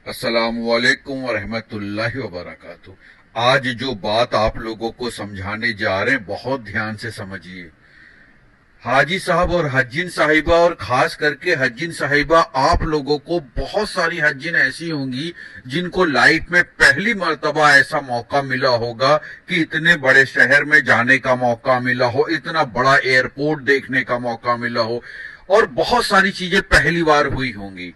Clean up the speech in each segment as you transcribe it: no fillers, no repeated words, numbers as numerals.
अस्सलाम वालेकुम वरहमत उल्लाहि वबरकातुह। आज जो बात आप लोगों को समझाने जा रहे हैं, बहुत ध्यान से समझिए। हाजी साहब और हज्जिन साहिबा, और खास करके हज्जिन साहिबा, आप लोगों को बहुत सारी हज्जिन ऐसी होंगी जिनको लाइफ में पहली मर्तबा ऐसा मौका मिला होगा कि इतने बड़े शहर में जाने का मौका मिला हो, इतना बड़ा एयरपोर्ट देखने का मौका मिला हो, और बहुत सारी चीजें पहली बार हुई होंगी।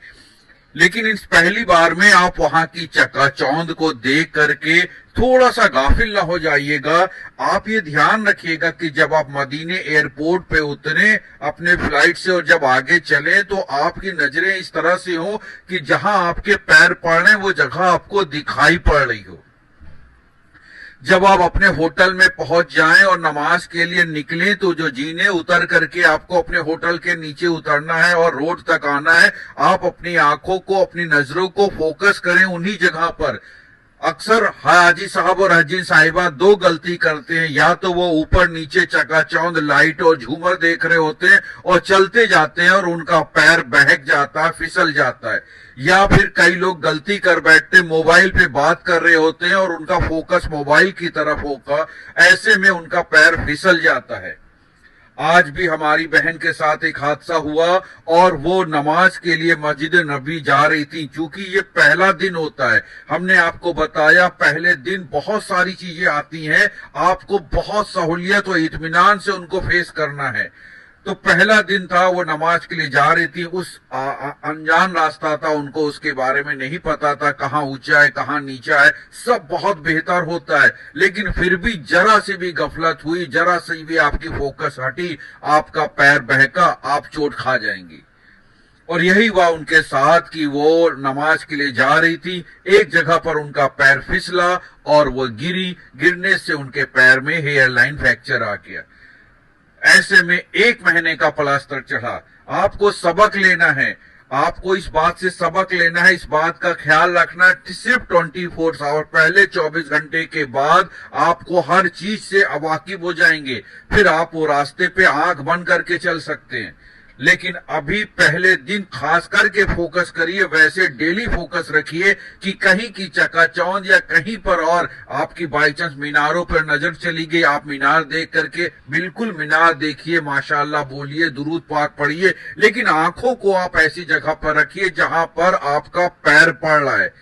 लेकिन इस पहली बार में आप वहां की चकाचौंध को देख करके थोड़ा सा गाफिल ना हो जाइएगा। आप ये ध्यान रखिएगा कि जब आप मदीने एयरपोर्ट पे उतरे अपने फ्लाइट से और जब आगे चले तो आपकी नजरें इस तरह से हो कि जहां आपके पैर पड़ रहे हैं वो जगह आपको दिखाई पड़ रही हो। जब आप अपने होटल में पहुंच जाएं और नमाज के लिए निकलें तो जो जीने उतर करके आपको अपने होटल के नीचे उतरना है और रोड तक आना है, आप अपनी आंखों को, अपनी नजरों को फोकस करें उन्हीं जगह पर। अक्सर हाजी साहब और हज्जिन साहिबा दो गलती करते हैं, या तो वो ऊपर नीचे चकाचौंध लाइट और झूमर देख रहे होते हैं और चलते जाते हैं और उनका पैर बहक जाता है, फिसल जाता है, या फिर कई लोग गलती कर बैठते मोबाइल पे बात कर रहे होते हैं और उनका फोकस मोबाइल की तरफ होगा, ऐसे में उनका पैर फिसल जाता है। आज भी हमारी बहन के साथ एक हादसा हुआ और वो नमाज के लिए मस्जिद नबी जा रही थी। चूंकि ये पहला दिन होता है, हमने आपको बताया पहले दिन बहुत सारी चीजें आती हैं, आपको बहुत सहूलियत और इत्मीनान से उनको फेस करना है। तो पहला दिन था, वो नमाज के लिए जा रही थी, उस अनजान रास्ता था, उनको उसके बारे में नहीं पता था कहाँ ऊंचा है कहाँ नीचा है, सब बहुत बेहतर होता है, लेकिन फिर भी जरा सी भी गफलत हुई, जरा सी भी आपकी फोकस हटी, आपका पैर बहका, आप चोट खा जाएंगी। और यही हुआ उनके साथ कि वो नमाज के लिए जा रही थी, एक जगह पर उनका पैर फिसला और वो गिरने से उनके पैर में हेयर लाइन फ्रैक्चर आ गया। ऐसे में 1 महीने का प्लास्टर चढ़ा। आपको सबक लेना है, आपको इस बात से सबक लेना है, इस बात का ख्याल रखना, सिर्फ 24 आवर, पहले 24 घंटे के बाद आपको हर चीज से वाकिफ हो जाएंगे, फिर आप वो रास्ते पे आंख बंद करके चल सकते हैं। लेकिन अभी पहले दिन खास करके फोकस करिए, वैसे डेली फोकस रखिए कि कहीं की चकाचौंध या कहीं पर और आपकी बाई चांस मीनारों पर नजर चली गई, आप मीनार देख करके बिल्कुल मीनार देखिए, माशाअल्लाह बोलिए, दुरूद पाक पढ़िए, लेकिन आंखों को आप ऐसी जगह पर रखिए जहां पर आपका पैर पड़ रहा है।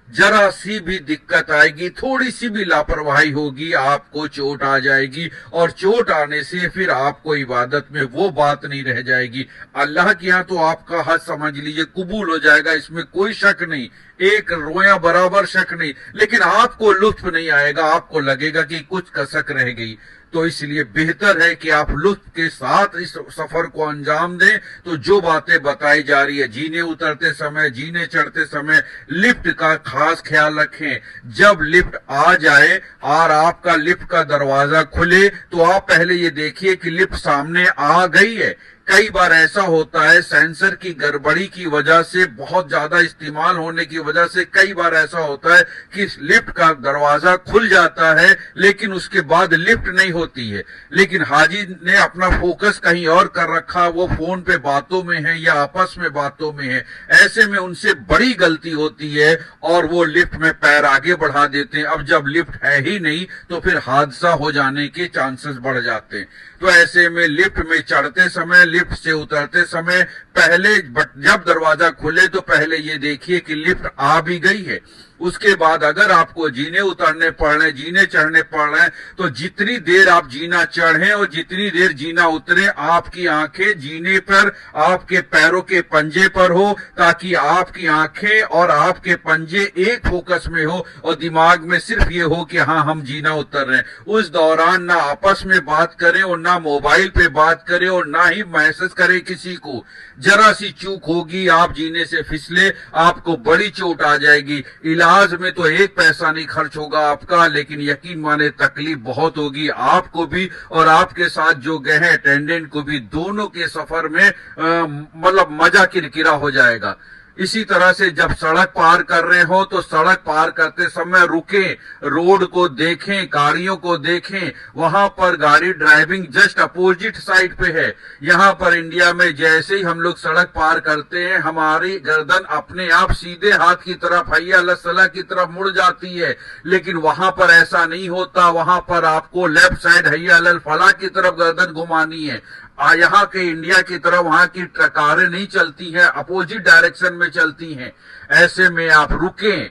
जरा सी भी दिक्कत आएगी, थोड़ी सी भी लापरवाही होगी, आपको चोट आ जाएगी, और चोट आने से फिर आपको इबादत में वो बात नहीं रह जाएगी। अल्लाह के यहाँ तो आपका हज समझ लीजिए कबूल हो जाएगा, इसमें कोई शक नहीं, एक रोया बराबर शक नहीं, लेकिन आपको लुत्फ नहीं आएगा, आपको लगेगा कि कुछ कसक रह गई। तो इसलिए बेहतर है कि आप लुत्फ के साथ इस सफर को अंजाम दें। तो जो बातें बताई जा रही है, जीने उतरते समय, जीने चढ़ते समय लिफ्ट का खास ख्याल रखें। जब लिफ्ट आ जाए और आपका लिफ्ट का दरवाजा खुले तो आप पहले ये देखिए कि लिफ्ट सामने आ गई है। कई बार ऐसा होता है सेंसर की गड़बड़ी की वजह से, बहुत ज्यादा इस्तेमाल होने की वजह से कई बार ऐसा होता है कि लिफ्ट का दरवाजा खुल जाता है लेकिन उसके बाद लिफ्ट नहीं होती है। लेकिन हाजी ने अपना फोकस कहीं और कर रखा, वो फोन पे बातों में है या आपस में बातों में है, ऐसे में उनसे बड़ी गलती होती है और वो लिफ्ट में पैर आगे बढ़ा देते हैं। अब जब लिफ्ट है ही नहीं तो फिर हादसा हो जाने के चांसेस बढ़ जाते हैं। तो ऐसे में लिफ्ट में चढ़ते समय, लिफ्ट से उतरते समय पहले जब दरवाजा खुले तो पहले ये देखिए कि लिफ्ट आ भी गई है। उसके बाद अगर आपको जीने उतरने पड़ रहे हैं, जीने चढ़ने पड़ रहे हैं, तो जितनी देर आप जीना चढ़ें और जितनी देर जीना उतरे, आपकी आंखें जीने पर, आपके पैरों के पंजे पर हो, ताकि आपकी आंखें और आपके पंजे एक फोकस में हो और दिमाग में सिर्फ ये हो कि हाँ हम जीना उतर रहे हैं। उस दौरान ना आपस में बात करें और ना मोबाइल पे बात करें और ना ही मैसेज करें किसी को। जरा सी चूक होगी, आप जीने से फिसले, आपको बड़ी चोट आ जाएगी। इलाज में तो 1 पैसा नहीं खर्च होगा आपका, लेकिन यकीन माने तकलीफ बहुत होगी आपको भी और आपके साथ जो गए हैं अटेंडेंट को भी, दोनों के सफर में मतलब मजा किरकिरा हो जाएगा। इसी तरह से जब सड़क पार कर रहे हो तो सड़क पार करते समय रुकें, रोड को देखें, गाड़ियों को देखें। वहां पर गाड़ी ड्राइविंग जस्ट अपोजिट साइड पे है। यहाँ पर इंडिया में जैसे ही हम लोग सड़क पार करते हैं हमारी गर्दन अपने आप सीधे हाथ की तरफ हैया अला सलाह की तरफ मुड़ जाती है, लेकिन वहां पर ऐसा नहीं होता। वहां पर आपको लेफ्ट साइड हैया अल फलाह की तरफ गर्दन घुमानी है। यहाँ के इंडिया की तरफ वहां की कारें नहीं चलती हैं, अपोजिट डायरेक्शन में चलती हैं। ऐसे में आप रुकें,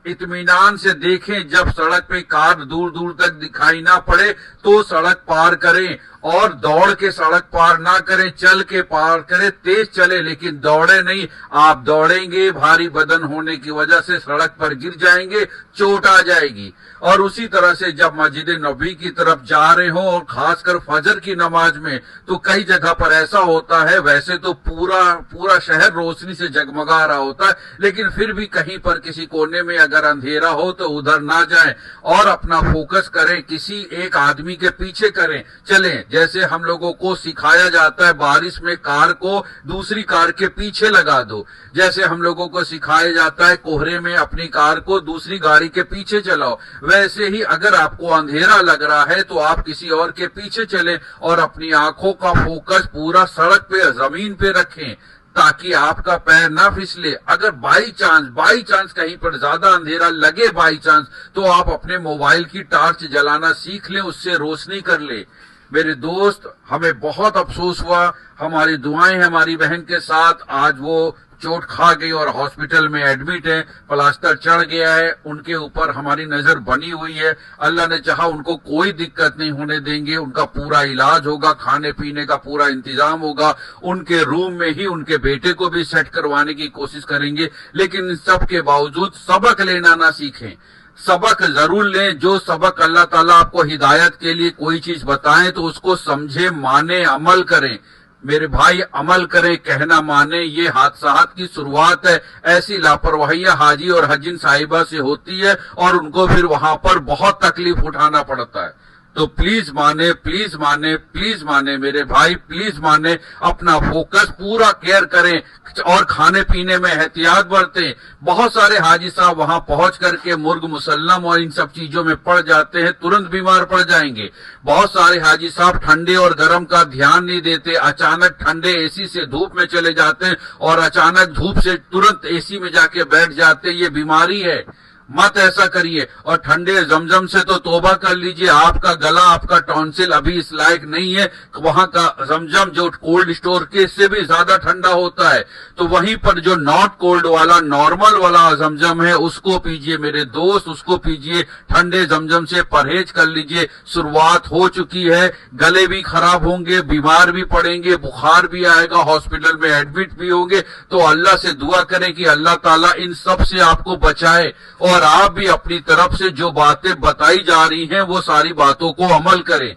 इत्मीनान से देखें, जब सड़क पे कार दूर दूर तक दिखाई ना पड़े तो सड़क पार करें, और दौड़ के सड़क पार ना करें, चल के पार करें। तेज चले लेकिन दौड़े नहीं। आप दौड़ेंगे, भारी बदन होने की वजह से सड़क पर गिर जाएंगे, चोट आ जाएगी। और उसी तरह से जब मस्जिद नबी की तरफ जा रहे हो और खासकर फजर की नमाज में, तो कई जगह पर ऐसा होता है, वैसे तो पूरा शहर रोशनी से जगमगा रहा होता है, लेकिन फिर भी कहीं पर किसी कोने में अगर अंधेरा हो तो उधर ना जाएं और अपना फोकस करें, किसी एक आदमी के पीछे करें, चलें। जैसे हम लोगों को सिखाया जाता है बारिश में कार को दूसरी कार के पीछे लगा दो, जैसे हम लोगों को सिखाया जाता है कोहरे में अपनी कार को दूसरी गाड़ी के पीछे चलाओ, वैसे ही अगर आपको अंधेरा लग रहा है तो आप किसी और के पीछे चलें और अपनी आंखों का फोकस पूरा सड़क पे, जमीन पे रखें, ताकि आपका पैर ना फिसले। अगर बाई चांस कहीं पर ज्यादा अंधेरा लगे बाई चांस, तो आप अपने मोबाइल की टार्च जलाना सीख लें, उससे रोशनी कर ले। मेरे दोस्त, हमें बहुत अफसोस हुआ, हमारी दुआएं हमारी बहन के साथ। आज वो चोट खा गई और हॉस्पिटल में एडमिट है, प्लास्टर चढ़ गया है, उनके ऊपर हमारी नजर बनी हुई है। अल्लाह ने चाहा उनको कोई दिक्कत नहीं होने देंगे, उनका पूरा इलाज होगा, खाने पीने का पूरा इंतजाम होगा, उनके रूम में ही उनके बेटे को भी सेट करवाने की कोशिश करेंगे। लेकिन इन सब के बावजूद सबक लेना ना सीखें, सबक जरूर लें। जो सबक अल्लाह ताला आपको हिदायत के लिए कोई चीज बताएं तो उसको समझे, माने, अमल करें। मेरे भाई, अमल करें, कहना माने। ये हादसात की शुरुआत है। ऐसी लापरवाहियां हाजी और हजिन साहिबा से होती है और उनको फिर वहां पर बहुत तकलीफ उठाना पड़ता है। तो प्लीज माने, प्लीज माने, प्लीज माने मेरे भाई, प्लीज माने। अपना फोकस पूरा केयर करें और खाने पीने में एहतियात बरतें। बहुत सारे हाजी साहब वहां पहुंच करके मुर्ग मुसल्लम और इन सब चीजों में पड़ जाते हैं, तुरंत बीमार पड़ जाएंगे। बहुत सारे हाजी साहब ठंडे और गर्म का ध्यान नहीं देते, अचानक ठंडे एसी से धूप में चले जाते हैं और अचानक धूप से तुरंत एसी में जाके बैठ जाते हैं। ये बीमारी है, मत ऐसा करिए। और ठंडे जमजम से तो तौबा कर लीजिए, आपका गला, आपका टॉन्सिल अभी इस लायक नहीं है। वहां का जमजम जो कोल्ड स्टोर के इससे भी ज्यादा ठंडा होता है, तो वहीं पर जो नॉट कोल्ड वाला, नॉर्मल वाला जमजम है उसको पीजिए मेरे दोस्त, उसको पीजिए। ठंडे जमजम से परहेज कर लीजिए। शुरुआत हो चुकी है, गले भी खराब होंगे, बीमार भी पड़ेंगे, बुखार भी आएगा, हॉस्पिटल में एडमिट भी होंगे। तो अल्लाह से दुआ करें कि अल्लाह ताला इन सब से आपको बचाए और आप भी अपनी तरफ से जो बातें बताई जा रही हैं वो सारी बातों को अमल करें।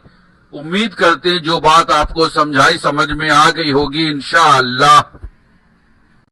उम्मीद करते हैं जो बात आपको समझाई समझ में आ गई होगी इंशाअल्लाह।